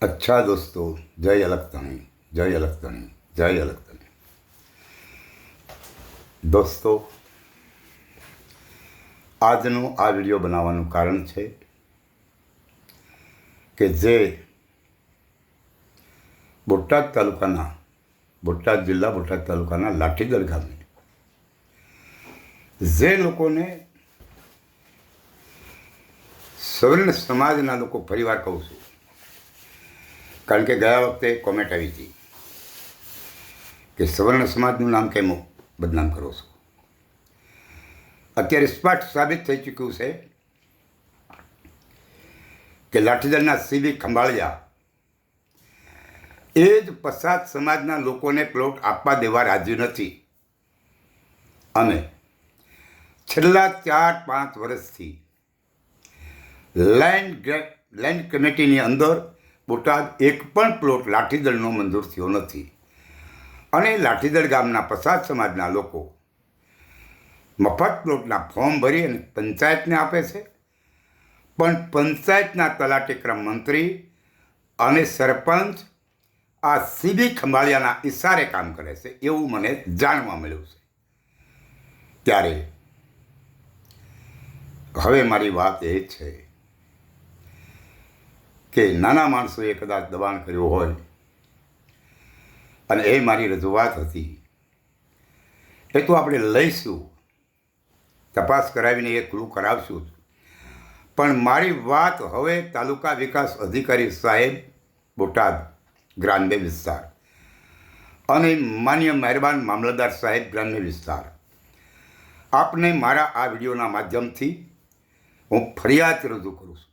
अच्छा दोस्तों, जय अलगतणी, जय अलगतणी, जय अलगतणी। दोस्तों, આજનો આ વિડીયો બનાવવાનું કારણ છે કે જે બોટાદ તાલુકાના બોટાદ જિલ્લા બોટાદ તાલુકાના લાઠીદળ ગામે જે લોકોને સવર્ણ સમાજના લોકો ફરીવાર કહું છું, કારણ કે ગયા વખતે કોમેન્ટ આવી હતી કે સવર્ણ સમાજનું નામ કેમ બદનામ કરો છો. અત્યારે સ્પષ્ટ સાબિત થઈ ચૂક્યું છે કે લાઠીદળના સીબી ખંભાળિયા એ જ પછાત સમાજના લોકોને પ્લોટ આપવા દેવા રાજી નથી અને છેલ્લા 4-5 વર્ષથી લેન્ડ કમિટીની અંદર બોટાદ એક પણ પ્લોટ લાઠીદળનો મંજૂર થયો નથી અને લાઠીદળ ગામના પછાત સમાજના લોકો મફત પ્લોટના ફોર્મ ભરી અને પંચાયતને આપે છે, પણ પંચાયતના તલાટીક્રમ મંત્રી અને સરપંચ આ સીબી ખંભાળિયાના ઇશારે કામ કરે છે એવું મને જાણવા મળ્યું છે. ત્યારે હવે મારી વાત એ છે કે નાના માણસોએ કદાચ દબાણ કર્યું હોય અને એ મારી રજૂઆત હતી, એ તો આપણે લઈશું, તપાસ કરાવીને એ ખુલ્લું કરાવશું. પણ મારી વાત હવે તાલુકા વિકાસ અધિકારી સાહેબ બોટાદ ગ્રામ્ય વિસ્તાર અને માન્ય મહેરબાન મામલતદાર સાહેબ ગ્રામ્ય વિસ્તાર, આપને મારા આ વિડીયોના માધ્યમથી હું ફરિયાદ રજૂ કરું છું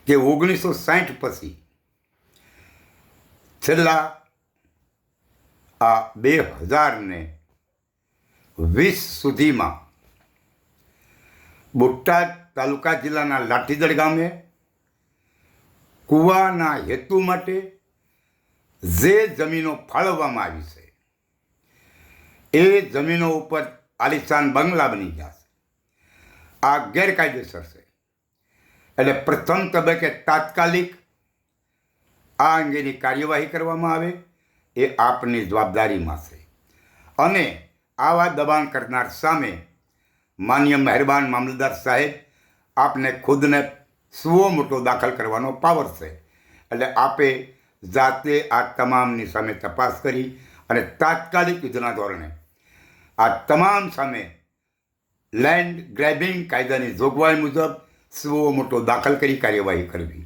કે 1960 પછી છેલ્લા આ 2020 સુધીમાં બોટાદ તાલુકા જિલ્લાના લાઠીદળ ગામે કૂવાના હેતુ માટે જે જમીનો ફાળવવામાં આવી છે એ જમીનો ઉપર આલિશાન બંગલા બની ગયા છે. આ ગેરકાયદેસર છે. એટલે પ્રથમ તબક્કે તાત્કાલિક આ અંગેની કાર્યવાહી કરવામાં આવે એ આપની જવાબદારીમાં છે અને આવા દબાણ કરનાર સામે માન્ય મહેરબાન મામલતદાર સાહેબ આપને ખુદને સુઓ મોટો દાખલ કરવાનો પાવર છે. એટલે આપે જાતે આ તમામની સામે તપાસ કરી અને તાત્કાલિક યુદ્ધના ધોરણે આ તમામ સામે લેન્ડ ગ્રેબિંગ કાયદાની જોગવાઈ મુજબ સુઓ મોટો દાખલ કરી કાર્યવાહી કરવી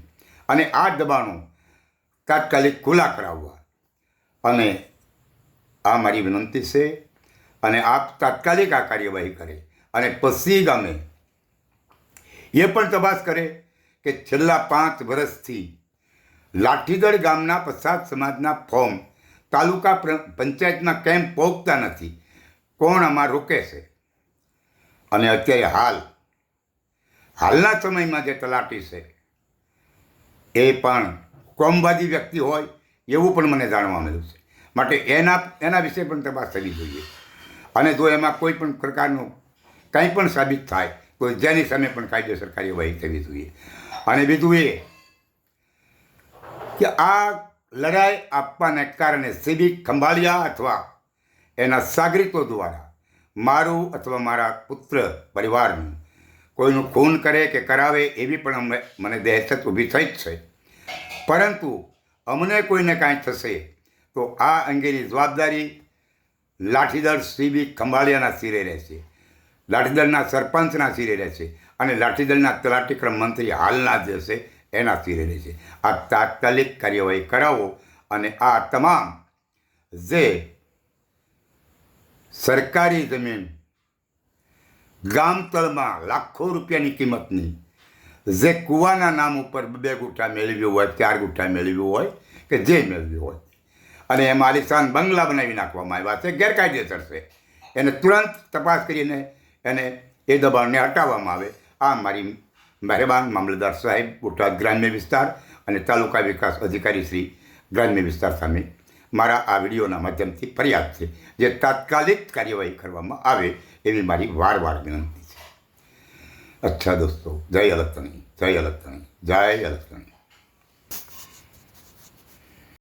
અને આ દબાણો તાત્કાલિક ખુલ્લા કરાવવા. અને આ મારી વિનંતી છે અને આપ તાત્કાલિક આ કાર્યવાહી કરે અને પછી ગામે એ પણ તપાસ કરે કે છેલ્લા 5 વર્ષથી લાઠીદળ ગામના પછાત સમાજના ફોર્મ તાલુકા પંચાયતમાં કેમ પહોંચતા નથી, કોણ આમાં રોકે છે. અને અત્યારે હાલના સમયમાં જે તલાટી છે એ પણ કોમવાદી વ્યક્તિ હોય એવું પણ મને જાણવા મળ્યું છે. માટે એના વિશે પણ તપાસ થવી જોઈએ અને જો એમાં કોઈ પણ પ્રકારનું કંઈ પણ સાબિત થાય તો જેની સામે પણ કાયદેસર કાર્યવાહી થવી જોઈએ. અને બીજું એ કે આ લડાઈ આપવાને કારણે સીબી ખંભાળિયા અથવા એના સાગરીતો દ્વારા મારું અથવા મારા પુત્ર પરિવારનું કોઈનું ખૂન કરે કે કરાવે એવી પણ મને દહેશત ઊભી થઈ જ છે. પરંતુ અમને કોઈને કાંઈ થશે તો આ અંગેની જવાબદારી લાઠીદળ સીબી ખંભાળિયાના સિરે રહેશે, લાઠીદળના સરપંચના સિરે રહેશે અને લાઠીદળના તલાટીક્રમ મંત્રી હાલના જે છે એના સિરે રહેશે. આ તાત્કાલિક કાર્યવાહી કરાવો અને આ તમામ જે સરકારી જમીન ગામતળમાં લાખો રૂપિયાની કિંમતની જે કૂવાના નામ ઉપર 2 ગુઠ્ઠા મેળવ્યું હોય, 4 ગુઠ્ઠા મેળવ્યું હોય કે જે મેળવ્યું હોય અને એમાં આલિશાન બંગલા બનાવી નાખવામાં આવ્યા છે, ગેરકાયદેસર છે. એને તુરંત તપાસ કરીને એને એ દબાણને હટાવવામાં આવે. આ મારી મહેરબાન મામલતદાર સાહેબ બોટાદ ગ્રામ્ય વિસ્તાર અને તાલુકા વિકાસ અધિકારી શ્રી ગ્રામ્ય વિસ્તાર સામે મારા આ વિડીયોના માધ્યમથી ફરિયાદ છે, જે તાત્કાલિક કાર્યવાહી કરવામાં આવે એવી મારી વારવાર વિનંતી છે. अच्छा दोस्तों, जय अलगतणी, जय अलगतणी, जय अलगतणी.